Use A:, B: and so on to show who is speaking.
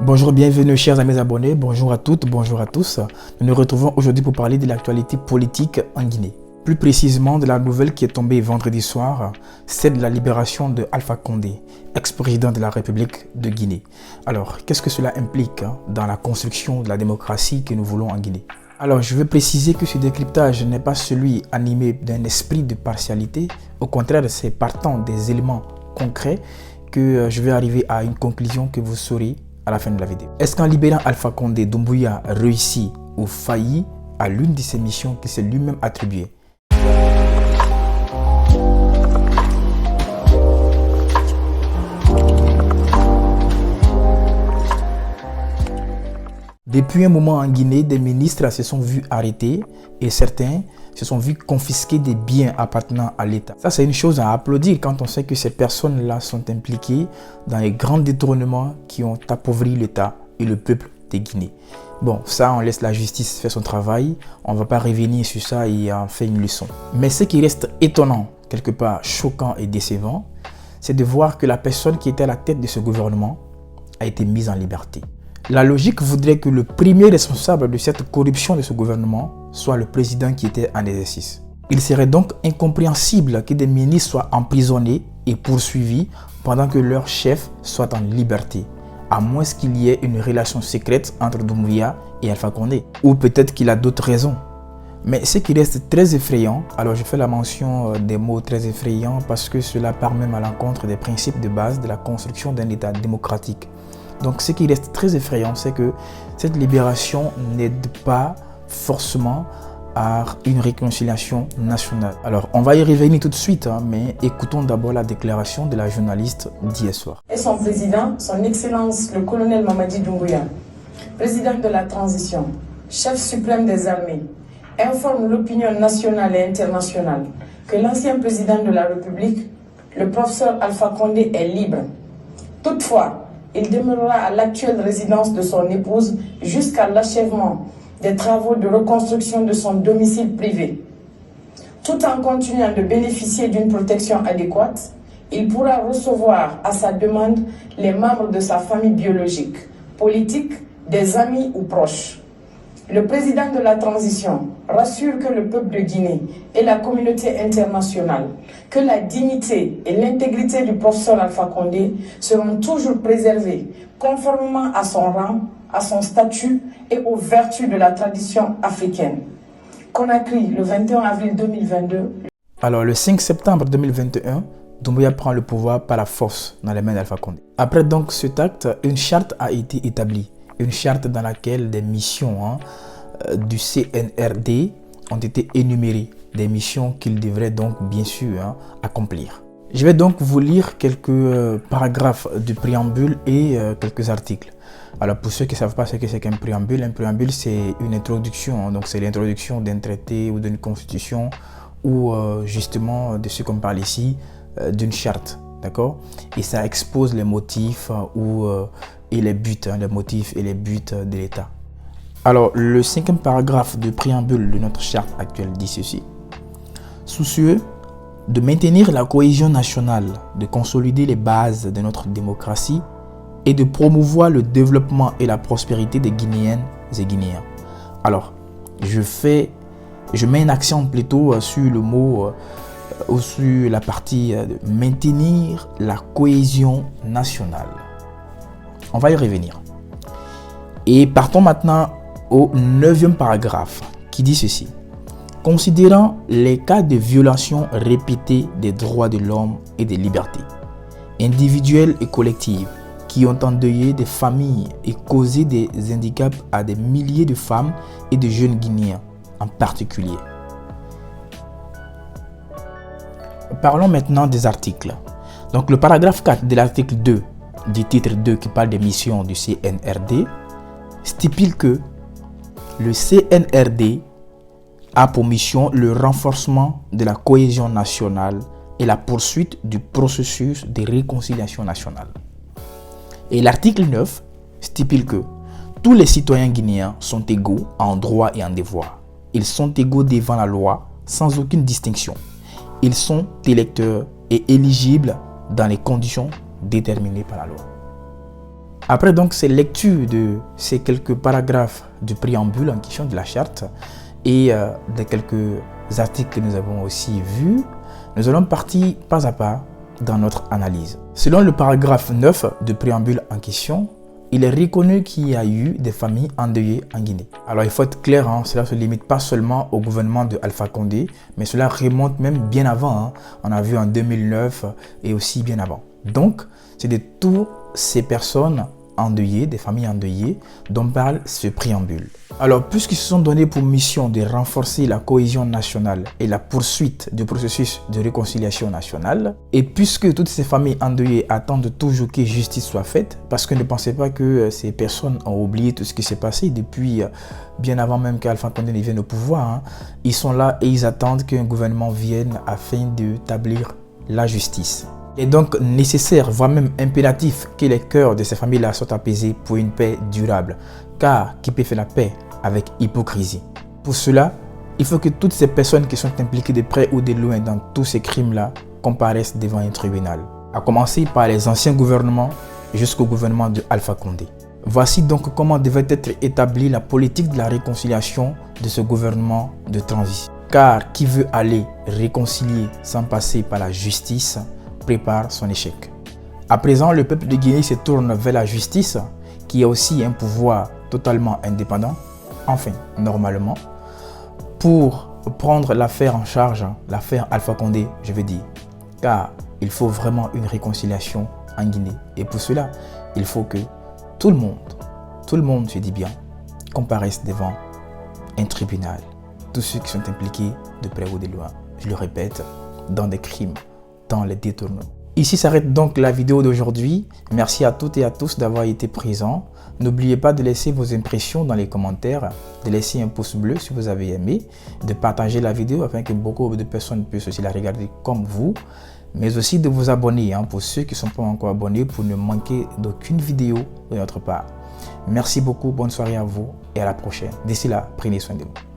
A: Bonjour, bienvenue chers amis abonnés, bonjour à toutes, bonjour à tous. Nous nous retrouvons aujourd'hui pour parler de l'actualité politique en Guinée. Plus précisément de la nouvelle qui est tombée vendredi soir, c'est de la libération de Alpha Condé, ex-président de la République de Guinée. Alors, qu'est-ce que cela implique dans la construction de la démocratie que nous voulons en Guinée? Alors, je veux préciser que ce décryptage n'est pas celui animé d'un esprit de partialité. Au contraire, c'est partant des éléments concrets que je vais arriver à une conclusion que vous saurez à la fin de la vidéo. Est-ce qu'en libérant Alpha Condé, Doumbouya réussit ou faillit à l'une de ses missions qu'il s'est lui-même attribuée? Depuis un moment en Guinée, des ministres se sont vus arrêtés et certains se sont vus confisquer des biens appartenant à l'État. Ça, c'est une chose à applaudir quand on sait que ces personnes-là sont impliquées dans les grands détournements qui ont appauvri l'État et le peuple de Guinée. Bon, ça, on laisse la justice faire son travail. On ne va pas revenir sur ça et en faire une leçon. Mais ce qui reste étonnant, quelque part choquant et décevant, c'est de voir que la personne qui était à la tête de ce gouvernement a été mise en liberté. La logique voudrait que le premier responsable de cette corruption de ce gouvernement soit le président qui était en exercice. Il serait donc incompréhensible que des ministres soient emprisonnés et poursuivis pendant que leur chef soit en liberté, à moins qu'il y ait une relation secrète entre Doumbouya et Alpha Condé. Ou peut-être qu'il a d'autres raisons. Mais ce qui reste très effrayant, alors je fais la mention des mots très effrayants parce que cela part même à l'encontre des principes de base de la construction d'un État démocratique. Donc ce qui reste très effrayant, c'est que cette libération n'aide pas forcément à une réconciliation nationale. Alors on va y revenir tout de suite, mais écoutons d'abord la déclaration de la journaliste d'hier soir.
B: Et son président, son Excellence le colonel Mamadi Doumbouya, président de la transition, chef suprême des armées, informe l'opinion nationale et internationale que l'ancien président de la République, le professeur Alpha Condé, est libre. Toutefois, il demeurera à l'actuelle résidence de son épouse jusqu'à l'achèvement des travaux de reconstruction de son domicile privé. Tout en continuant de bénéficier d'une protection adéquate, il pourra recevoir à sa demande les membres de sa famille biologique, politique, des amis ou proches. Le président de la transition rassure que le peuple de Guinée et la communauté internationale, que la dignité et l'intégrité du professeur Alpha Condé seront toujours préservées conformément à son rang, à son statut et aux vertus de la tradition africaine. Conakry, le 21 avril 2022.
A: Alors le 5 septembre 2021, Doumbouya prend le pouvoir par la force dans les mains d'Alpha Condé. Après donc cet acte, une charte a été établie. Une charte dans laquelle des missions du CNRD ont été énumérées, des missions qu'il devrait donc bien sûr accomplir. Je vais donc vous lire quelques paragraphes du préambule et quelques articles. Alors pour ceux qui ne savent pas ce que c'est qu'un préambule c'est une introduction, donc c'est l'introduction d'un traité ou d'une constitution ou justement de ce qu'on parle ici, d'une charte. D'accord? Et ça expose les motifs et les buts, les motifs et les buts de l'État. Alors, le 5e paragraphe du préambule de notre charte actuelle dit ceci. Soucieux de maintenir la cohésion nationale, de consolider les bases de notre démocratie et de promouvoir le développement et la prospérité des Guinéennes et Guinéens. Alors, je mets un accent plutôt sur le mot ou sur la partie de maintenir la cohésion nationale. On va y revenir. Et partons maintenant au 9e paragraphe qui dit ceci. Considérant les cas de violation répétée des droits de l'homme et des libertés, individuelles et collectives, qui ont endeuillé des familles et causé des handicaps à des milliers de femmes et de jeunes Guinéens en particulier. Parlons maintenant des articles. Donc le paragraphe 4 de l'article 2 du titre 2 qui parle des missions du CNRD stipule que le CNRD a pour mission le renforcement de la cohésion nationale et la poursuite du processus de réconciliation nationale. Et l'article 9 stipule que tous les citoyens guinéens sont égaux en droit et en devoir. Ils sont égaux devant la loi sans aucune distinction. Ils sont électeurs et éligibles dans les conditions déterminées par la loi. Après donc ces lectures de ces quelques paragraphes du préambule en question de la charte et de quelques articles que nous avons aussi vus, nous allons partir pas à pas dans notre analyse. Selon le paragraphe 9 du préambule en question, il est reconnu qu'il y a eu des familles endeuillées en Guinée. Alors il faut être clair, cela ne se limite pas seulement au gouvernement de Alpha Condé, mais cela remonte même bien avant. On a vu en 2009 et aussi bien avant. Donc, c'est de toutes ces personnes endeuillées, des familles endeuillées, dont parle ce préambule. Alors, puisqu'ils se sont donnés pour mission de renforcer la cohésion nationale et la poursuite du processus de réconciliation nationale, et puisque toutes ces familles endeuillées attendent toujours que justice soit faite, parce que ne pensez pas que ces personnes ont oublié tout ce qui s'est passé depuis bien avant même qu'Alpha Condé ne vienne au pouvoir, ils sont là et ils attendent qu'un gouvernement vienne afin d'établir la justice. Il est donc nécessaire, voire même impératif, que les cœurs de ces familles-là soient apaisés pour une paix durable. Car qui peut faire la paix avec hypocrisie? Pour cela, il faut que toutes ces personnes qui sont impliquées de près ou de loin dans tous ces crimes-là comparaissent devant un tribunal. À commencer par les anciens gouvernements jusqu'au gouvernement de Alpha Condé. Voici donc comment devait être établie la politique de la réconciliation de ce gouvernement de transition. Car qui veut aller réconcilier sans passer par la justice prépare son échec. À présent, le peuple de Guinée se tourne vers la justice, qui a aussi un pouvoir totalement indépendant, enfin, normalement, pour prendre l'affaire en charge, l'affaire Alpha Condé, je veux dire. Car il faut vraiment une réconciliation en Guinée. Et pour cela, il faut que tout le monde, je dis bien, comparaisse devant un tribunal. Tous ceux qui sont impliqués de près ou de loin, je le répète, dans des crimes, dans les détournements. Ici s'arrête donc la vidéo d'aujourd'hui. Merci à toutes et à tous d'avoir été présents. N'oubliez pas de laisser vos impressions dans les commentaires, de laisser un pouce bleu si vous avez aimé, de partager la vidéo afin que beaucoup de personnes puissent aussi la regarder comme vous, mais aussi de vous abonner pour ceux qui ne sont pas encore abonnés pour ne manquer d'aucune vidéo de notre part. Merci beaucoup, bonne soirée à vous et à la prochaine. D'ici là, prenez soin de vous.